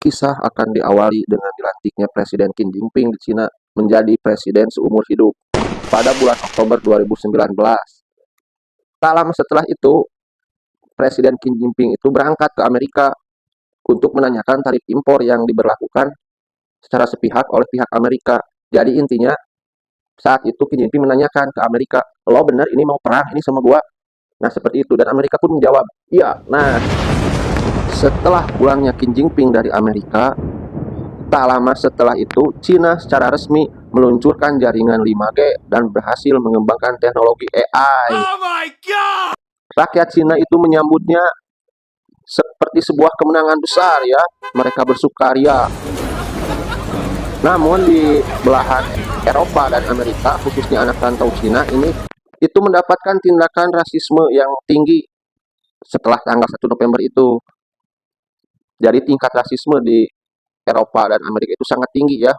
Kisah akan diawali dengan dilantiknya Presiden Xi Jinping di Cina menjadi presiden seumur hidup pada bulan Oktober 2019. Tak lama setelah itu, Presiden Xi Jinping itu berangkat ke Amerika untuk menanyakan tarif impor yang diberlakukan secara sepihak oleh pihak Amerika. Jadi intinya saat itu Xi Jinping menanyakan ke Amerika, lo bener ini mau perang ini sama gua? Nah seperti itu, dan Amerika pun menjawab, iya. Nah setelah pulangnya Xi Jinping dari Amerika, tak lama setelah itu, Cina secara resmi meluncurkan jaringan 5G dan berhasil mengembangkan teknologi AI. Oh my God! Rakyat Cina itu menyambutnya seperti sebuah kemenangan besar ya. Mereka bersukaria. Namun di belahan Eropa dan Amerika, khususnya anak rantau Cina ini, itu mendapatkan tindakan rasisme yang tinggi setelah tanggal 1 November itu. Jadi tingkat rasisme di Eropa dan Amerika itu sangat tinggi ya.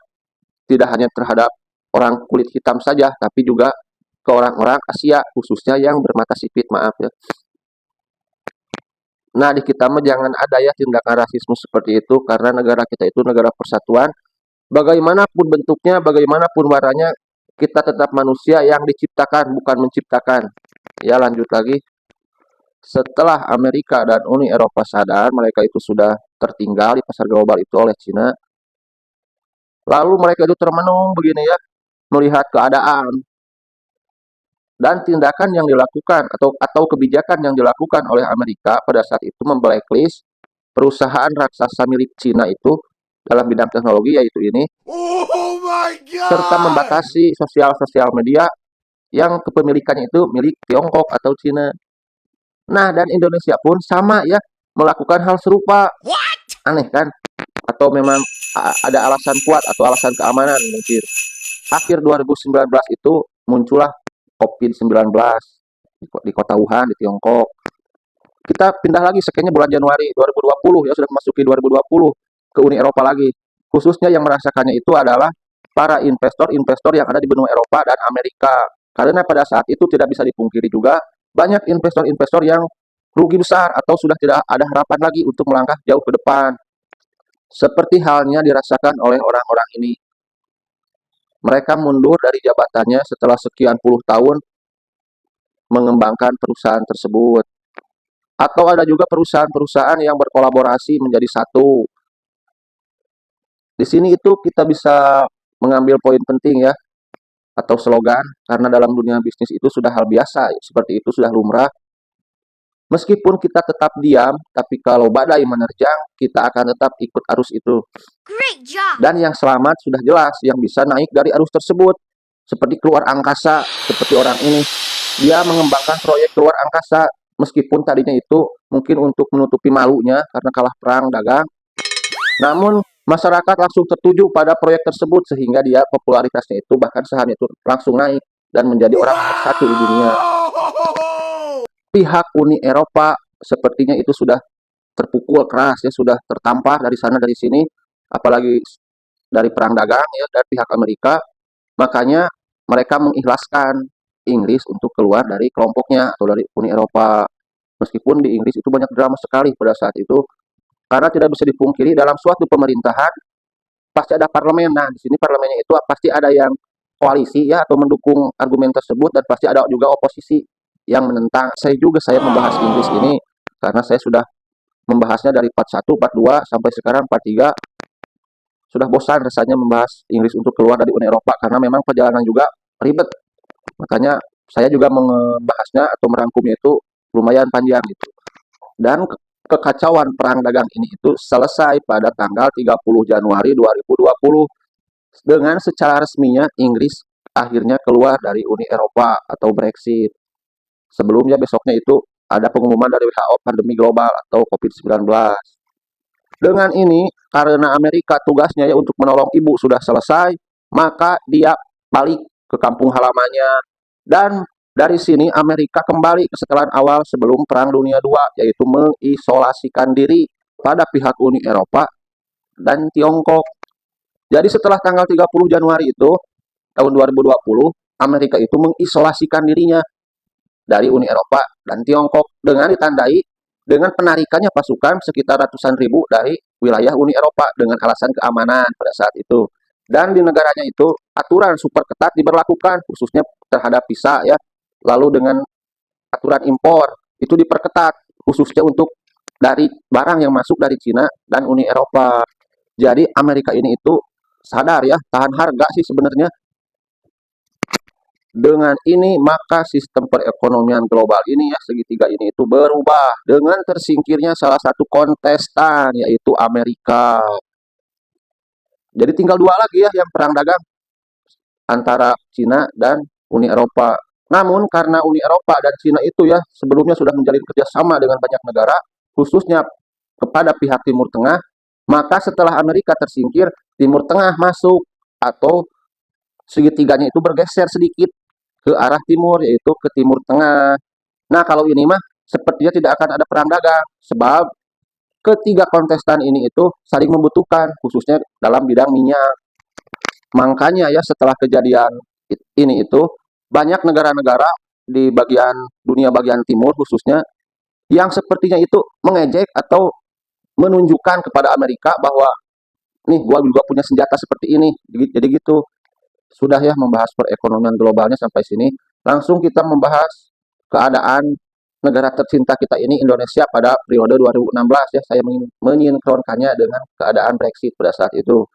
Tidak hanya terhadap orang kulit hitam saja, tapi juga ke orang-orang Asia, khususnya yang bermata sipit, maaf ya. Nah, di kita mah jangan ada ya tindakan rasisme seperti itu, karena negara kita itu negara persatuan. Bagaimanapun bentuknya, bagaimanapun warnanya, kita tetap manusia yang diciptakan, bukan menciptakan. Ya, lanjut lagi. Setelah Amerika dan Uni Eropa sadar mereka itu sudah tertinggal di pasar global itu oleh Cina, lalu mereka itu termenung begini ya, melihat keadaan dan tindakan yang dilakukan atau kebijakan yang dilakukan oleh Amerika pada saat itu memblacklist perusahaan raksasa milik Cina itu dalam bidang teknologi yaitu ini, oh my God, serta membatasi sosial media yang kepemilikannya itu milik Tiongkok atau Cina. Nah, dan Indonesia pun sama ya, melakukan hal serupa. What? Aneh kan? Atau memang ada alasan kuat atau alasan keamanan mungkin. Akhir 2019 itu muncullah COVID-19 di kota Wuhan, di Tiongkok. Kita pindah lagi sekenya bulan Januari 2020 ya, sudah memasuki 2020 ke Uni Eropa lagi. Khususnya yang merasakannya itu adalah para investor-investor yang ada di benua Eropa dan Amerika. Karena pada saat itu tidak bisa dipungkiri juga banyak investor-investor yang rugi besar atau sudah tidak ada harapan lagi untuk melangkah jauh ke depan. Seperti halnya dirasakan oleh orang-orang ini. Mereka mundur dari jabatannya setelah sekian puluh tahun mengembangkan perusahaan tersebut. Atau ada juga perusahaan-perusahaan yang berkolaborasi menjadi satu. Di sini itu kita bisa mengambil poin penting ya, atau slogan, karena dalam dunia bisnis itu sudah hal biasa, seperti itu sudah lumrah. Meskipun kita tetap diam, tapi kalau badai menerjang, kita akan tetap ikut arus itu. Great job. Dan yang selamat sudah jelas, yang bisa naik dari arus tersebut. Seperti keluar angkasa, seperti orang ini. Dia mengembangkan proyek keluar angkasa, meskipun tadinya itu mungkin untuk menutupi malunya karena kalah perang dagang. Namun masyarakat langsung tertuju pada proyek tersebut sehingga dia popularitasnya itu bahkan sahamnya itu langsung naik dan menjadi orang satu di dunia. Pihak Uni Eropa sepertinya itu sudah terpukul keras ya, sudah tertampar dari sana dari sini, apalagi dari perang dagang ya dari pihak Amerika. Makanya mereka mengikhlaskan Inggris untuk keluar dari kelompoknya atau dari Uni Eropa. Meskipun di Inggris itu banyak drama sekali pada saat itu, karena tidak bisa dipungkiri dalam suatu pemerintahan pasti ada parlemen. Nah, di sini parlemennya itu pasti ada yang koalisi ya atau mendukung argumen tersebut, dan pasti ada juga oposisi yang menentang. Saya membahas Inggris ini karena saya sudah membahasnya dari part 1, part 2 sampai sekarang part 3. Sudah bosan rasanya membahas Inggris untuk keluar dari Uni Eropa karena memang perjalanan juga ribet. Makanya saya juga membahasnya atau merangkumnya itu lumayan panjang gitu. Dan kekacauan perang dagang ini itu selesai pada tanggal 30 Januari 2020 dengan secara resminya Inggris akhirnya keluar dari Uni Eropa atau Brexit. Sebelumnya besoknya itu ada pengumuman dari WHO pandemi global atau COVID-19. Dengan ini, karena Amerika tugasnya ya untuk menolong ibu sudah selesai, maka dia balik ke kampung halamannya. Dan dari sini Amerika kembali ke setelan awal sebelum Perang Dunia II, yaitu mengisolasikan diri pada pihak Uni Eropa dan Tiongkok. Jadi setelah tanggal 30 Januari itu, tahun 2020, Amerika itu mengisolasikan dirinya dari Uni Eropa dan Tiongkok dengan ditandai dengan penarikannya pasukan sekitar ratusan ribu dari wilayah Uni Eropa dengan alasan keamanan pada saat itu. Dan di negaranya itu aturan super ketat diberlakukan khususnya terhadap visa ya. Lalu dengan aturan impor itu diperketat khususnya untuk dari barang yang masuk dari Cina dan Uni Eropa. Jadi Amerika ini itu sadar ya, tahan harga sih sebenarnya. Dengan ini maka sistem perekonomian global ini ya segitiga ini itu berubah dengan tersingkirnya salah satu kontestan yaitu Amerika. Jadi tinggal dua lagi ya yang perang dagang antara Cina dan Uni Eropa. Namun karena Uni Eropa dan Cina itu ya sebelumnya sudah menjalin kerjasama dengan banyak negara, khususnya kepada pihak Timur Tengah, maka setelah Amerika tersingkir, Timur Tengah masuk atau segitiganya itu bergeser sedikit ke arah timur, yaitu ke Timur Tengah. Nah, kalau ini mah sepertinya tidak akan ada perang dagang, sebab ketiga kontestan ini itu saling membutuhkan, khususnya dalam bidang minyak. Makanya ya setelah kejadian ini itu, banyak negara-negara di bagian dunia bagian timur khususnya, yang sepertinya itu mengejek atau menunjukkan kepada Amerika bahwa, nih gua juga punya senjata seperti ini. Jadi gitu. Sudah ya membahas perekonomian globalnya sampai sini. Langsung kita membahas keadaan negara tercinta kita ini Indonesia pada periode 2016 ya. Saya menyinkronkannya dengan keadaan Brexit pada saat itu.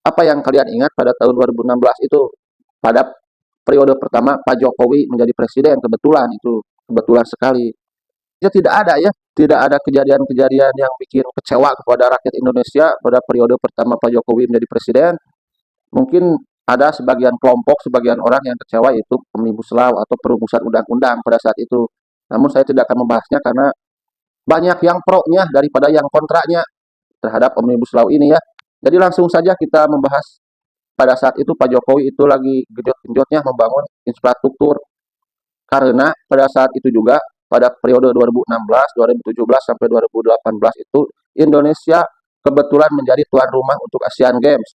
Apa yang kalian ingat pada tahun 2016 itu? Pada periode pertama Pak Jokowi menjadi presiden, kebetulan itu kebetulan sekali. Ya tidak ada ya, tidak ada kejadian-kejadian yang bikin kecewa kepada rakyat Indonesia pada periode pertama Pak Jokowi menjadi presiden. Mungkin ada sebagian kelompok, sebagian orang yang kecewa itu Omnibus Law atau perumusan undang-undang pada saat itu. Namun saya tidak akan membahasnya karena banyak yang pro-nya daripada yang kontranya terhadap Omnibus Law ini ya. Jadi langsung saja kita membahas pada saat itu Pak Jokowi itu lagi genjot-genjotnya membangun infrastruktur karena pada saat itu juga pada periode 2016, 2017 sampai 2018 itu Indonesia kebetulan menjadi tuan rumah untuk Asian Games.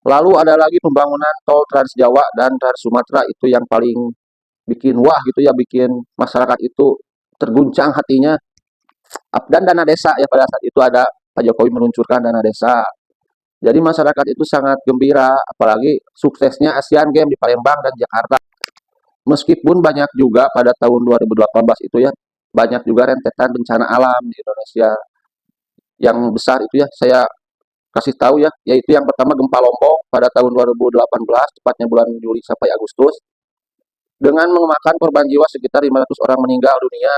Lalu ada lagi pembangunan tol Trans Jawa dan Trans Sumatera itu yang paling bikin wah gitu ya, bikin masyarakat itu terguncang hatinya. Dan dana desa ya pada saat itu ada Pak Jokowi meluncurkan dana desa. Jadi masyarakat itu sangat gembira, apalagi suksesnya Asian Games di Palembang dan Jakarta. Meskipun banyak juga pada tahun 2018 itu ya, banyak juga rentetan bencana alam di Indonesia yang besar itu ya. Saya kasih tahu ya, yaitu yang pertama gempa Lombok pada tahun 2018, tepatnya bulan Juli sampai Agustus, dengan memakan korban jiwa sekitar 500 orang meninggal dunia.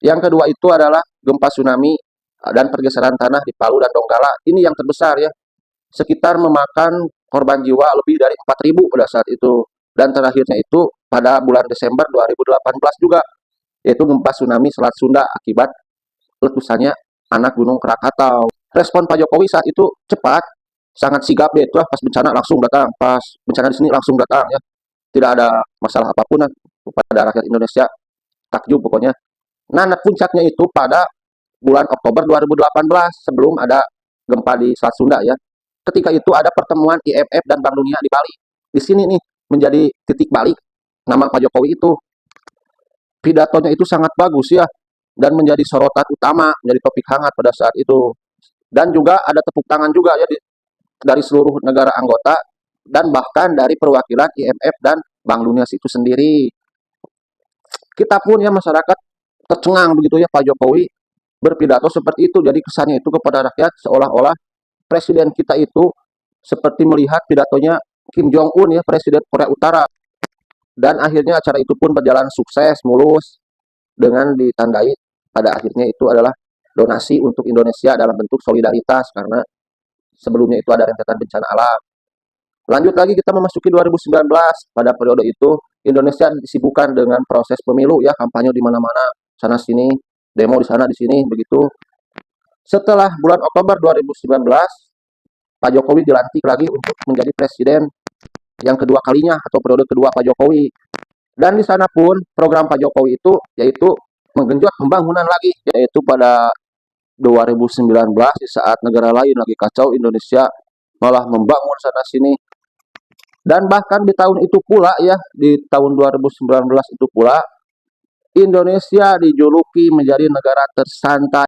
Yang kedua itu adalah gempa tsunami dan pergeseran tanah di Palu dan Donggala. Ini yang terbesar ya, sekitar memakan korban jiwa lebih dari 4.000 pada saat itu. Dan terakhirnya itu pada bulan Desember 2018 juga, yaitu gempa tsunami Selat Sunda akibat letusannya anak Gunung Krakatau. Respon Pak Jokowi saat itu cepat, sangat sigap dia itu pas bencana langsung datang, pas bencana di sini langsung datang ya. Tidak ada masalah apapun kepada rakyat Indonesia, takjub pokoknya. Nah, puncaknya itu pada bulan Oktober 2018 sebelum ada gempa di Selat Sunda ya. Ketika itu ada pertemuan IMF dan Bank Dunia di Bali. Di sini nih menjadi titik balik nama Pak Jokowi itu. Pidatonya itu sangat bagus ya dan menjadi sorotan utama, menjadi topik hangat pada saat itu. Dan juga ada tepuk tangan juga ya dari seluruh negara anggota dan bahkan dari perwakilan IMF dan Bank Dunia itu sendiri. Kita pun ya masyarakat tercengang begitu ya Pak Jokowi berpidato seperti itu. Jadi kesannya itu kepada rakyat seolah-olah presiden kita itu seperti melihat pidatonya Kim Jong Un ya, presiden Korea Utara. Dan akhirnya acara itu pun berjalan sukses, mulus dengan ditandai pada akhirnya itu adalah donasi untuk Indonesia dalam bentuk solidaritas karena sebelumnya itu ada rentetan bencana alam. Lanjut lagi kita memasuki 2019. Pada periode itu Indonesia disibukkan dengan proses pemilu ya, kampanye di mana-mana, sana sini, demo di sana di sini begitu. Setelah bulan Oktober 2019, Pak Jokowi dilantik lagi untuk menjadi presiden yang kedua kalinya atau periode kedua Pak Jokowi. Dan di sana pun program Pak Jokowi itu yaitu menggenjot pembangunan lagi, yaitu pada 2019 di saat negara lain lagi kacau, Indonesia malah membangun sana sini. Dan bahkan di tahun itu pula ya, di tahun 2019 itu pula Indonesia dijuluki menjadi negara tersantai